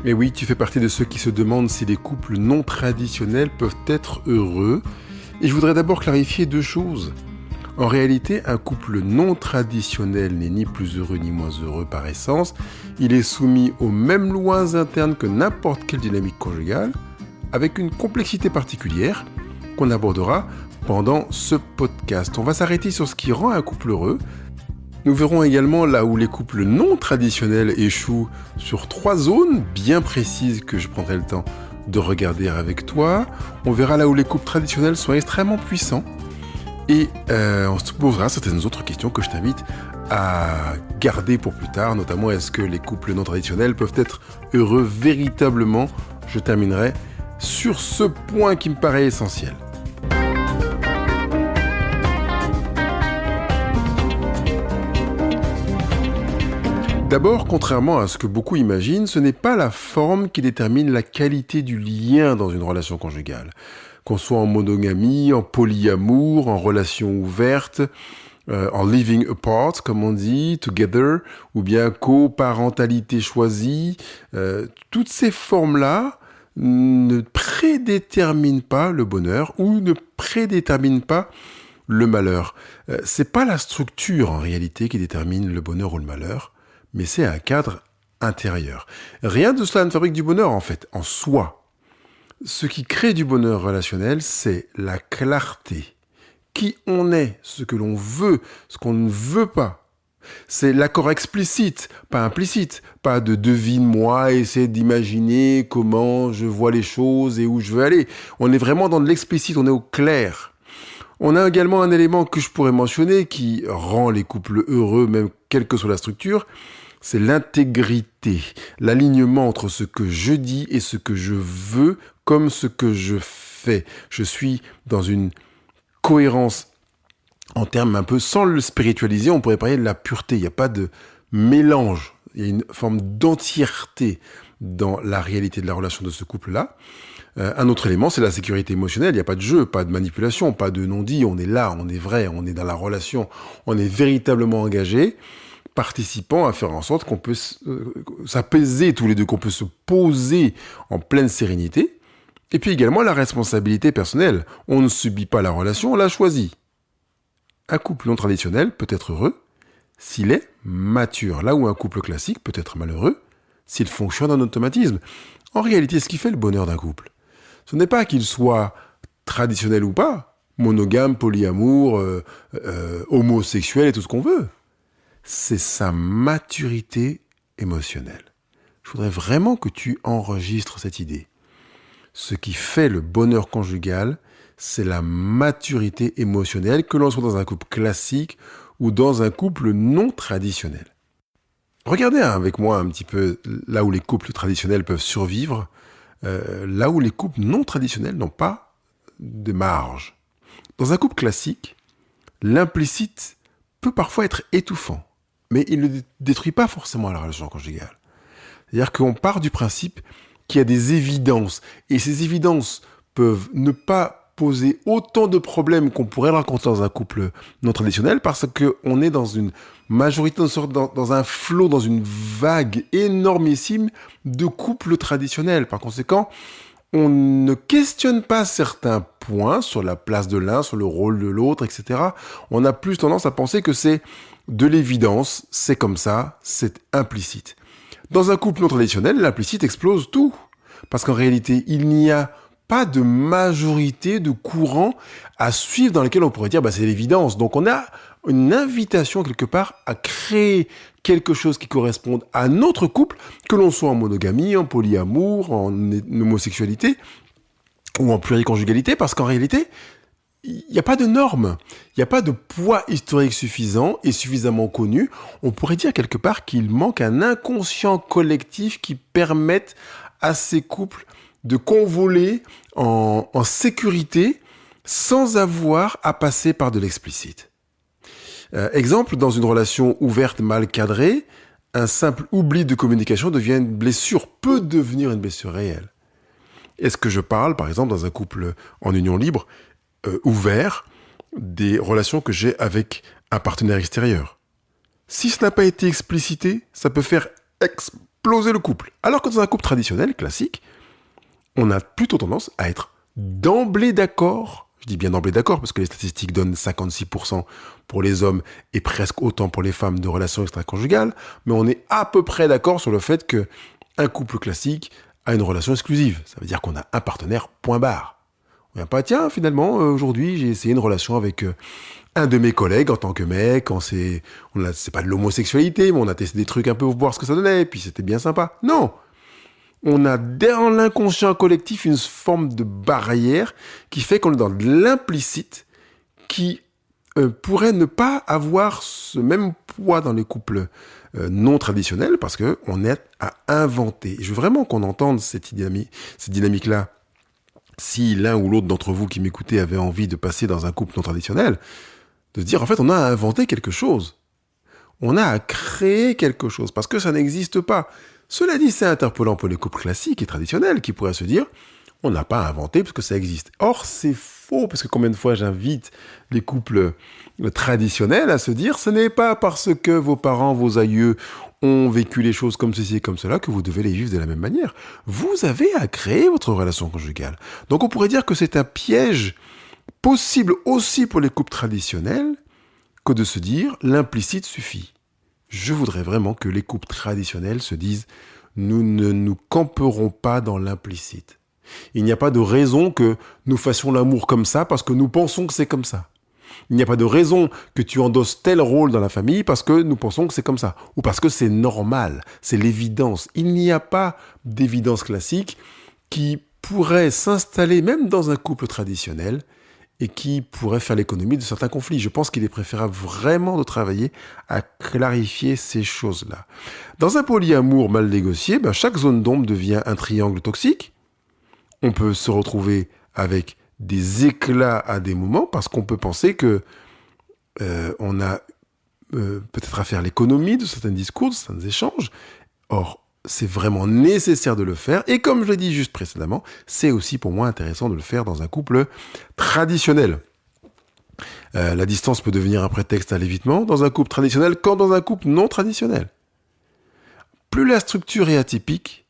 Et oui, tu fais partie de ceux qui se demandent si les couples non traditionnels peuvent être heureux. Et je voudrais d'abord clarifier deux choses. En réalité, un couple non traditionnel n'est ni plus heureux ni moins heureux par essence. Il est soumis aux mêmes lois internes que n'importe quelle dynamique conjugale, avec une complexité particulière qu'on abordera pendant ce podcast. On va s'arrêter sur ce qui rend un couple heureux. Nous verrons également là où les couples non traditionnels échouent sur 3 zones bien précises que je prendrai le temps de regarder avec toi. On verra là où les couples traditionnels sont extrêmement puissants. Et on se posera certaines autres questions que je t'invite à garder pour plus tard, notamment est-ce que les couples non traditionnels peuvent être heureux véritablement. Je terminerai sur ce point qui me paraît essentiel. D'abord, contrairement à ce que beaucoup imaginent, ce n'est pas la forme qui détermine la qualité du lien dans une relation conjugale. Qu'on soit en monogamie, en polyamour, en relation ouverte, en living apart, comme on dit, together, ou bien coparentalité choisie, toutes ces formes-là ne prédéterminent pas le bonheur ou ne prédéterminent pas le malheur. C'est pas la structure en réalité qui détermine le bonheur ou le malheur, mais c'est un cadre intérieur. Rien de cela ne fabrique du bonheur en fait, en soi. Ce qui crée du bonheur relationnel, c'est la clarté. Qui on est, ce que l'on veut, ce qu'on ne veut pas. C'est l'accord explicite, pas implicite. Pas de devine-moi, essaie d'imaginer comment je vois les choses et où je veux aller. On est vraiment dans de l'explicite, on est au clair. On a également un élément que je pourrais mentionner qui rend les couples heureux, même quelle que soit la structure, c'est l'intégrité, l'alignement entre ce que je dis et ce que je veux comme ce que je fais. Je suis dans une cohérence en termes un peu, sans le spiritualiser, on pourrait parler de la pureté. Il n'y a pas de mélange, il y a une forme d'entièreté dans la réalité de la relation de ce couple-là. Un autre élément, c'est la sécurité émotionnelle. Il n'y a pas de jeu, pas de manipulation, pas de non-dit. On est là, on est vrai, on est dans la relation. On est véritablement engagé, participant à faire en sorte qu'on peut s'apaiser tous les deux, qu'on peut se poser en pleine sérénité. Et puis également la responsabilité personnelle. On ne subit pas la relation, on la choisit. Un couple non traditionnel peut être heureux s'il est mature, là où un couple classique peut être malheureux s'il fonctionne en automatisme. En réalité, ce qui fait le bonheur d'un couple, ce n'est pas qu'il soit traditionnel ou pas, monogame, polyamour, homosexuel et tout ce qu'on veut. C'est sa maturité émotionnelle. Je voudrais vraiment que tu enregistres cette idée. Ce qui fait le bonheur conjugal, c'est la maturité émotionnelle, que l'on soit dans un couple classique ou dans un couple non traditionnel. Regardez avec moi un petit peu là où les couples traditionnels peuvent survivre, là où les couples non traditionnels n'ont pas de marge. Dans un couple classique, l'implicite peut parfois être étouffant, mais il ne détruit pas forcément la relation conjugale. C'est-à-dire qu'on part du principe qu'il y a des évidences, et ces évidences peuvent ne pas poser autant de problèmes qu'on pourrait le rencontrer dans un couple non traditionnel, parce qu'on est dans une majorité, dans un flot, dans une vague énormissime de couples traditionnels. Par conséquent, on ne questionne pas certains points sur la place de l'un, sur le rôle de l'autre, etc. On a plus tendance à penser que c'est de l'évidence, c'est comme ça, c'est implicite. Dans un couple non traditionnel, l'implicite explose tout. Parce qu'en réalité, il n'y a pas de majorité de courants à suivre dans lesquels on pourrait dire c'est l'évidence. Donc on a une invitation quelque part à créer quelque chose qui corresponde à notre couple, que l'on soit en monogamie, en polyamour, en homosexualité ou en pluriconjugalité, parce qu'en réalité, il n'y a pas de normes, il n'y a pas de poids historique suffisant et suffisamment connu. On pourrait dire quelque part qu'il manque un inconscient collectif qui permette à ces couples de convoler en sécurité sans avoir à passer par de l'explicite. Exemple, dans une relation ouverte mal cadrée, un simple oubli de communication devient une blessure, peut devenir une blessure réelle. Est-ce que je parle, par exemple, dans un couple en union libre, ouvert, des relations que j'ai avec un partenaire extérieur? Si ce n'a pas été explicité, ça peut faire exploser le couple. Alors que dans un couple traditionnel, classique, on a plutôt tendance à être d'emblée d'accord. Je dis bien d'emblée d'accord parce que les statistiques donnent 56% pour les hommes et presque autant pour les femmes de relations extra-conjugales, mais on est à peu près d'accord sur le fait qu'un couple classique a une relation exclusive. Ça veut dire qu'on a un partenaire, point barre. On vient pas, tiens, finalement, aujourd'hui, j'ai essayé une relation avec un de mes collègues en tant que mec, c'est pas de l'homosexualité, mais on a testé des trucs un peu pour voir ce que ça donnait, et puis c'était bien sympa. Non! On a dans l'inconscient collectif une forme de barrière qui fait qu'on est dans de l'implicite qui pourrait ne pas avoir ce même poids dans les couples non traditionnels parce qu'on est à inventer. Je veux vraiment qu'on entende cette dynamique-là. Si l'un ou l'autre d'entre vous qui m'écoutez avait envie de passer dans un couple non traditionnel, de se dire en fait on a à inventer quelque chose. On a à créer quelque chose parce que ça n'existe pas. Cela dit, c'est interpellant pour les couples classiques et traditionnels qui pourraient se dire on n'a pas inventé parce que ça existe. Or, c'est faux parce que combien de fois j'invite les couples traditionnels à se dire ce n'est pas parce que vos parents, vos aïeux ont vécu les choses comme ceci et comme cela que vous devez les vivre de la même manière. Vous avez à créer votre relation conjugale. Donc on pourrait dire que c'est un piège possible aussi pour les couples traditionnels que de se dire l'implicite suffit. Je voudrais vraiment que les couples traditionnels se disent nous ne nous camperons pas dans l'implicite. Il n'y a pas de raison que nous fassions l'amour comme ça parce que nous pensons que c'est comme ça. Il n'y a pas de raison que tu endosses tel rôle dans la famille parce que nous pensons que c'est comme ça. Ou parce que c'est normal, c'est l'évidence. Il n'y a pas d'évidence classique qui pourrait s'installer même dans un couple traditionnel et qui pourrait faire l'économie de certains conflits. Je pense qu'il est préférable vraiment de travailler à clarifier ces choses-là. Dans un polyamour mal négocié, chaque zone d'ombre devient un triangle toxique. On peut se retrouver avec des éclats à des moments parce qu'on peut penser que on a peut-être à faire l'économie de certains discours, de certains échanges. Or, c'est vraiment nécessaire de le faire. Et comme je l'ai dit juste précédemment, c'est aussi pour moi intéressant de le faire dans un couple traditionnel. La distance peut devenir un prétexte à l'évitement dans un couple traditionnel comme dans un couple non traditionnel. Plus la structure est atypique,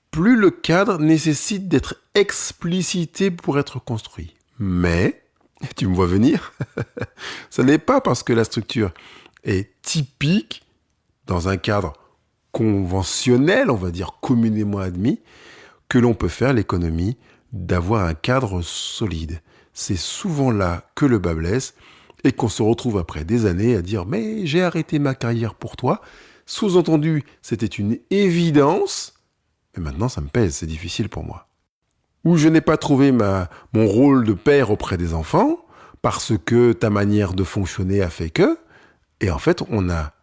plus le cadre nécessite d'être explicité pour être construit. Mais, tu me vois venir, ce n'est pas parce que la structure est typique dans un cadre conventionnel, on va dire communément admis, que l'on peut faire l'économie d'avoir un cadre solide. C'est souvent là que le bât blesse et qu'on se retrouve après des années à dire « mais j'ai arrêté ma carrière pour toi ». Sous-entendu, c'était une évidence, mais maintenant ça me pèse, c'est difficile pour moi. Ou je n'ai pas trouvé mon rôle de père auprès des enfants parce que ta manière de fonctionner a fait que, et en fait on a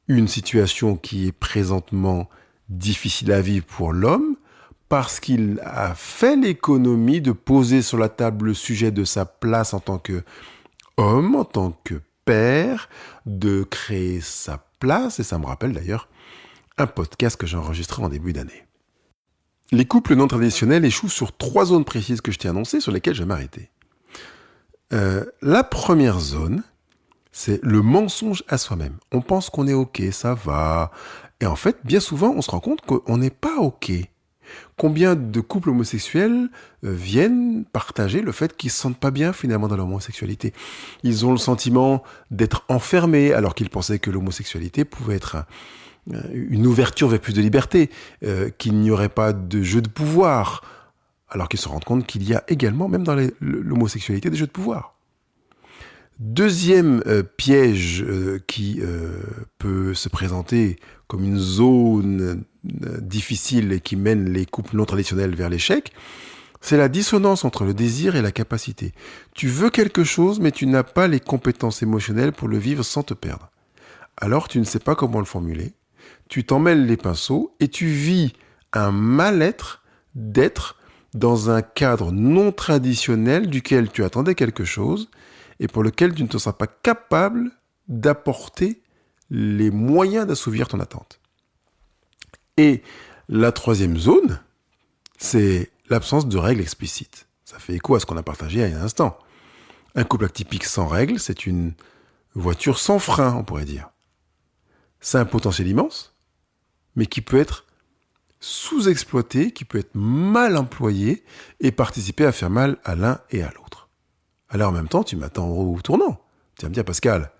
une situation qui est présentement difficile à vivre pour l'homme parce qu'il a fait l'économie de poser sur la table le sujet de sa place en tant qu'homme, en tant que père, de créer sa place. Et ça me rappelle d'ailleurs un podcast que j'ai enregistré en début d'année. Les couples non traditionnels échouent sur 3 zones précises que je t'ai annoncées sur lesquelles je vais m'arrêter. La première zone, c'est le mensonge à soi-même. On pense qu'on est OK, ça va. Et en fait, bien souvent, on se rend compte qu'on n'est pas OK. Combien de couples homosexuels viennent partager le fait qu'ils ne se sentent pas bien finalement dans leur homosexualité. Ils ont le sentiment d'être enfermés alors qu'ils pensaient que l'homosexualité pouvait être une ouverture vers plus de liberté, qu'il n'y aurait pas de jeu de pouvoir, alors qu'ils se rendent compte qu'il y a également, même dans l'homosexualité, des jeux de pouvoir. Deuxième piège qui peut se présenter comme une zone difficile et qui mène les couples non traditionnels vers l'échec, c'est la dissonance entre le désir et la capacité. Tu veux quelque chose, mais tu n'as pas les compétences émotionnelles pour le vivre sans te perdre. Alors tu ne sais pas comment le formuler, tu t'en mêles les pinceaux et tu vis un mal-être d'être dans un cadre non traditionnel duquel tu attendais quelque chose et pour lequel tu ne te sens pas capable d'apporter les moyens d'assouvir ton attente. Et la troisième zone, c'est l'absence de règles explicites. Ça fait écho à ce qu'on a partagé il y a un instant. Un couple atypique sans règles, c'est une voiture sans frein, on pourrait dire. C'est un potentiel immense, mais qui peut être sous-exploité, qui peut être mal employé et participer à faire mal à l'un et à l'autre. Alors en même temps, tu m'attends au tournant. Tu vas me dire, Pascal,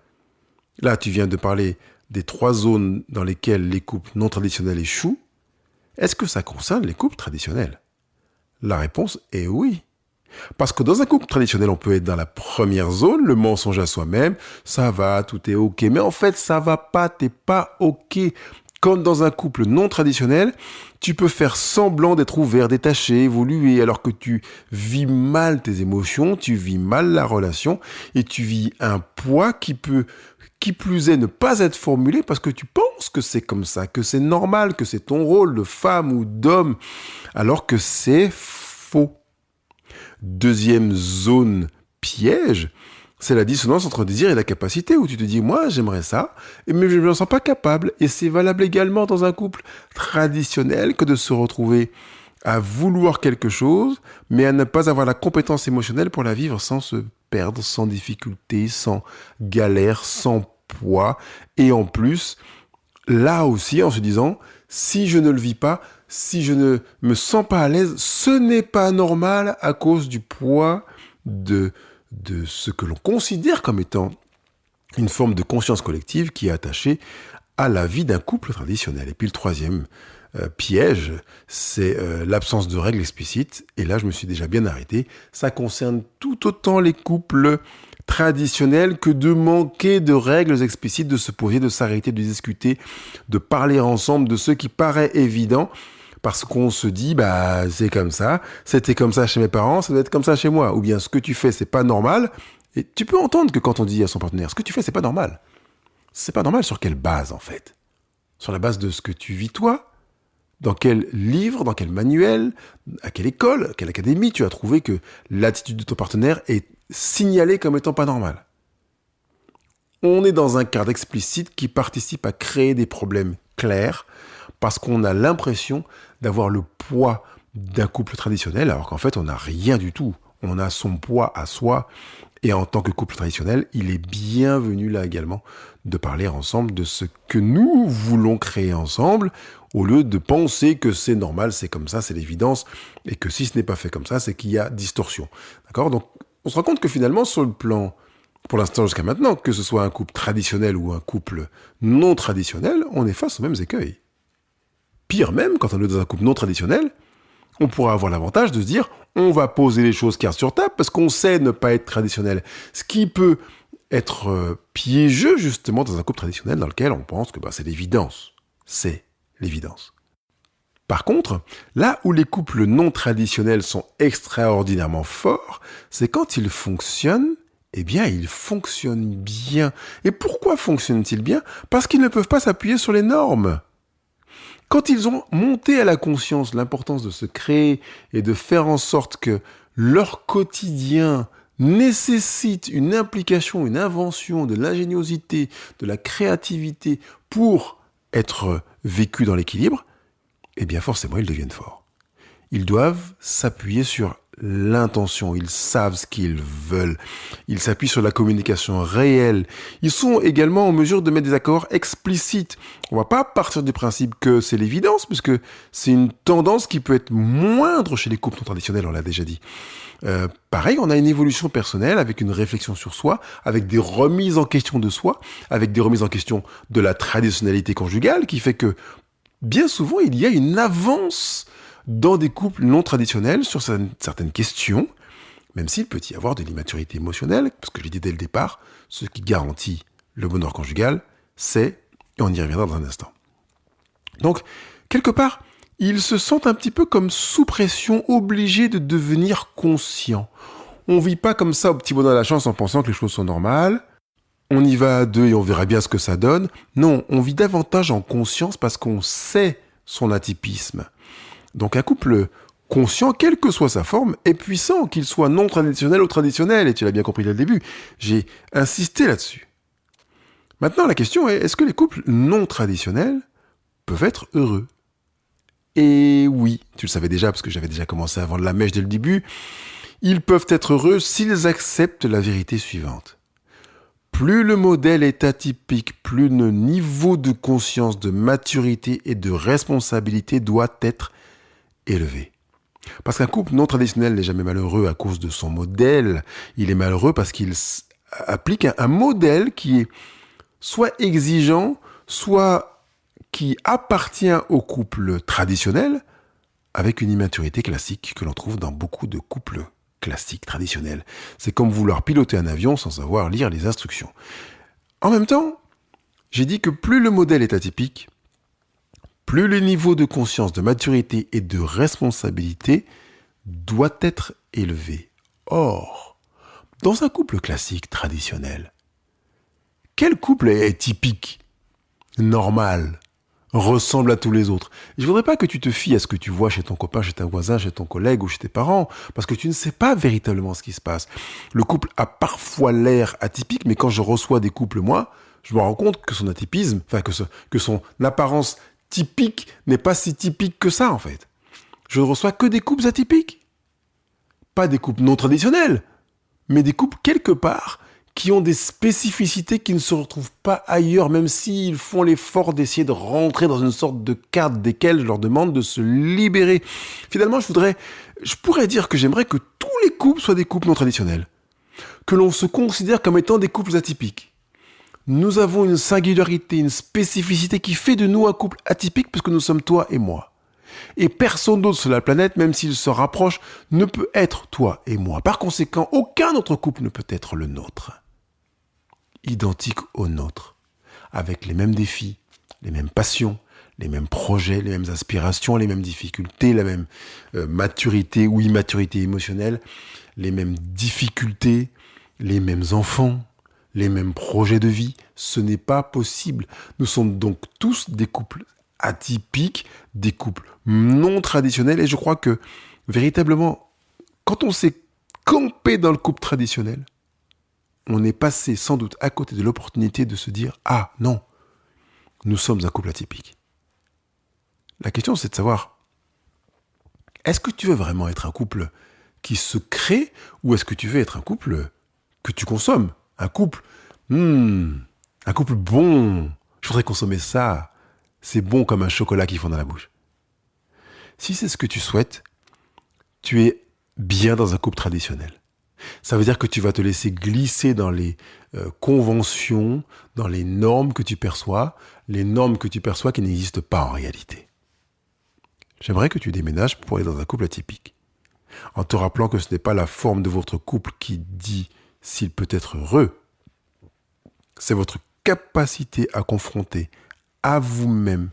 là tu viens de parler des 3 zones dans lesquelles les couples non traditionnels échouent. Est-ce que ça concerne les couples traditionnels ? La réponse est oui. Parce que dans un couple traditionnel, on peut être dans la première zone, le mensonge à soi-même, ça va, tout est ok. Mais en fait, ça va pas, t'es pas ok. Comme dans un couple non traditionnel, tu peux faire semblant d'être ouvert, détaché, évoluer, alors que tu vis mal tes émotions, tu vis mal la relation, et tu vis un poids qui peut, qui plus est, ne pas être formulé parce que tu penses que c'est comme ça, que c'est normal, que c'est ton rôle de femme ou d'homme, alors que c'est faux. Deuxième zone piège, c'est la dissonance entre le désir et la capacité, où tu te dis, moi, j'aimerais ça, mais je ne me sens pas capable. Et c'est valable également dans un couple traditionnel que de se retrouver à vouloir quelque chose, mais à ne pas avoir la compétence émotionnelle pour la vivre sans se perdre, sans difficulté, sans galère, sans poids. Et en plus, là aussi, en se disant, si je ne le vis pas, si je ne me sens pas à l'aise, ce n'est pas normal à cause du poids de ce que l'on considère comme étant une forme de conscience collective qui est attachée à la vie d'un couple traditionnel. Et puis le troisième piège, c'est l'absence de règles explicites. Et là, je me suis déjà bien arrêté. Ça concerne tout autant les couples traditionnels que de manquer de règles explicites, de se poser, de s'arrêter, de discuter, de parler ensemble de ce qui paraît évident. Parce qu'on se dit, bah, c'est comme ça, c'était comme ça chez mes parents, ça doit être comme ça chez moi. Ou bien, ce que tu fais, c'est pas normal. Et tu peux entendre que quand on dit à son partenaire, ce que tu fais, c'est pas normal. C'est pas normal sur quelle base, en fait ? Sur la base de ce que tu vis toi ? Dans quel livre, dans quel manuel, à quelle école, à quelle académie tu as trouvé que l'attitude de ton partenaire est signalée comme étant pas normale ? On est dans un cadre explicite qui participe à créer des problèmes clairs parce qu'on a l'impression d'avoir le poids d'un couple traditionnel alors qu'en fait on n'a rien du tout. On a son poids à soi et en tant que couple traditionnel, il est bienvenu là également de parler ensemble de ce que nous voulons créer ensemble au lieu de penser que c'est normal, c'est comme ça, c'est l'évidence et que si ce n'est pas fait comme ça, c'est qu'il y a distorsion. D'accord ? Donc on se rend compte que finalement sur le plan pour l'instant, jusqu'à maintenant, que ce soit un couple traditionnel ou un couple non traditionnel, on est face aux mêmes écueils. Pire même, quand on est dans un couple non traditionnel, on pourra avoir l'avantage de se dire on va poser les choses cartes sur table parce qu'on sait ne pas être traditionnel. Ce qui peut être piégeux, justement, dans un couple traditionnel dans lequel on pense que c'est l'évidence. C'est l'évidence. Par contre, là où les couples non traditionnels sont extraordinairement forts, c'est quand ils fonctionnent. Eh bien, ils fonctionnent bien. Et pourquoi fonctionnent-ils bien ? Parce qu'ils ne peuvent pas s'appuyer sur les normes. Quand ils ont monté à la conscience l'importance de se créer et de faire en sorte que leur quotidien nécessite une implication, une invention, de l'ingéniosité, de la créativité pour être vécu dans l'équilibre, eh bien forcément, ils deviennent forts. Ils doivent s'appuyer sur l'intention, ils savent ce qu'ils veulent, ils s'appuient sur la communication réelle, ils sont également en mesure de mettre des accords explicites. On ne va pas partir du principe que c'est l'évidence, puisque c'est une tendance qui peut être moindre chez les couples non traditionnels, on l'a déjà dit. Pareil, on a une évolution personnelle avec une réflexion sur soi, avec des remises en question de soi, avec des remises en question de la traditionnalité conjugale, qui fait que bien souvent, il y a une avance dans des couples non traditionnels sur certaines questions, même s'il peut y avoir de l'immaturité émotionnelle, parce que je l'ai dit dès le départ, ce qui garantit le bonheur conjugal, c'est, et on y reviendra dans un instant. Donc, quelque part, ils se sentent un petit peu comme sous pression, obligés de devenir conscients. On ne vit pas comme ça au petit bonheur de la chance en pensant que les choses sont normales, on y va à deux et on verra bien ce que ça donne. Non, on vit davantage en conscience parce qu'on sait son atypisme. Donc un couple conscient, quelle que soit sa forme, est puissant, qu'il soit non traditionnel ou traditionnel, et tu l'as bien compris dès le début. J'ai insisté là-dessus. Maintenant, la question est, est-ce que les couples non traditionnels peuvent être heureux ? Et oui, tu le savais déjà, parce que j'avais déjà commencé à vendre la mèche dès le début, ils peuvent être heureux s'ils acceptent la vérité suivante. plus le modèle est atypique, plus le niveau de conscience, de maturité et de responsabilité doit être élevé. Parce qu'un couple non traditionnel n'est jamais malheureux à cause de son modèle. Il est malheureux parce qu'il applique un modèle qui est soit exigeant, soit qui appartient au couple traditionnel, avec une immaturité classique que l'on trouve dans beaucoup de couples classiques, traditionnels. C'est comme vouloir piloter un avion sans savoir lire les instructions. En même temps, j'ai dit que plus le modèle est atypique, plus le niveau de conscience, de maturité et de responsabilité doit être élevé. Or, dans un couple classique, traditionnel, quel couple est typique, normal, ressemble à tous les autres? Je voudrais pas que tu te fies à ce que tu vois chez ton copain, chez ton voisin, chez ton collègue ou chez tes parents, parce que tu ne sais pas véritablement ce qui se passe. Le couple a parfois l'air atypique, mais quand je reçois des couples, moi, je me rends compte que son atypisme, que son apparence typique n'est pas si typique que ça, en fait. Je ne reçois que des couples atypiques. Pas des couples non traditionnels, mais des couples quelque part qui ont des spécificités qui ne se retrouvent pas ailleurs, même s'ils font l'effort d'essayer de rentrer dans une sorte de cadre desquels je leur demande de se libérer. Finalement, je pourrais dire que j'aimerais que tous les couples soient des couples non traditionnels, que l'on se considère comme étant des couples atypiques. Nous avons une singularité, une spécificité qui fait de nous un couple atypique parce que nous sommes toi et moi. Et personne d'autre sur la planète, même s'il se rapproche, ne peut être toi et moi. Par conséquent, aucun autre couple ne peut être le nôtre. Identique au nôtre, avec les mêmes défis, les mêmes passions, les mêmes projets, les mêmes aspirations, les mêmes difficultés, la même maturité ou immaturité émotionnelle, les mêmes difficultés, les mêmes enfants, les mêmes projets de vie. Ce n'est pas possible. Nous sommes donc tous des couples atypiques, des couples non traditionnels, et je crois que véritablement, quand on s'est campé dans le couple traditionnel, on est passé sans doute à côté de l'opportunité de se dire « Ah non, nous sommes un couple atypique ». La question c'est de savoir, est-ce que tu veux vraiment être un couple qui se crée ou est-ce que tu veux être un couple que tu consommes? Un couple bon, je voudrais consommer ça, c'est bon comme un chocolat qui fond dans la bouche. Si c'est ce que tu souhaites, tu es bien dans un couple traditionnel. Ça veut dire que tu vas te laisser glisser dans les conventions, dans les normes que tu perçois qui n'existent pas en réalité. J'aimerais que tu déménages pour aller dans un couple atypique, en te rappelant que ce n'est pas la forme de votre couple qui dit s'il peut être heureux, c'est votre capacité à confronter à vous-même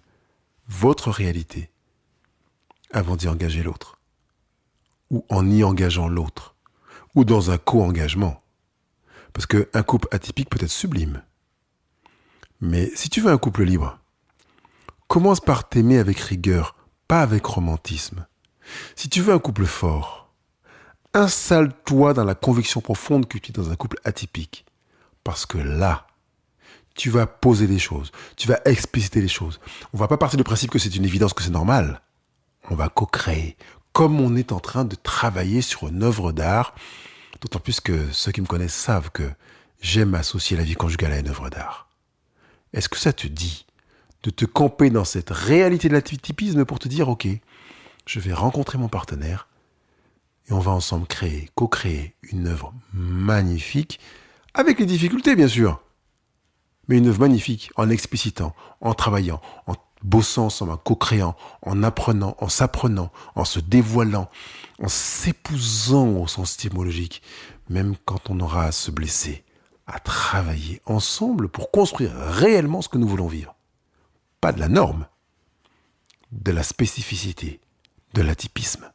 votre réalité avant d'y engager l'autre, ou en y engageant l'autre, ou dans un co-engagement. Parce qu'un couple atypique peut être sublime. Mais si tu veux un couple libre, commence par t'aimer avec rigueur, pas avec romantisme. Si tu veux un couple fort, installe-toi dans la conviction profonde que tu es dans un couple atypique. Parce que là, tu vas poser les choses, tu vas expliciter les choses. On ne va pas partir du principe que c'est une évidence, que c'est normal. On va co-créer, comme on est en train de travailler sur une œuvre d'art. D'autant plus que ceux qui me connaissent savent que j'aime associer la vie conjugale à une œuvre d'art. Est-ce que ça te dit de te camper dans cette réalité de l'atypisme pour te dire « Ok, je vais rencontrer mon partenaire et on va ensemble créer, co-créer une œuvre magnifique, avec les difficultés bien sûr, mais une œuvre magnifique en explicitant, en travaillant, en bossant ensemble, en co-créant, en apprenant, en s'apprenant, en se dévoilant, en s'épousant au sens étymologique, même quand on aura à se blesser, à travailler ensemble pour construire réellement ce que nous voulons vivre. Pas de la norme, de la spécificité, de l'atypisme.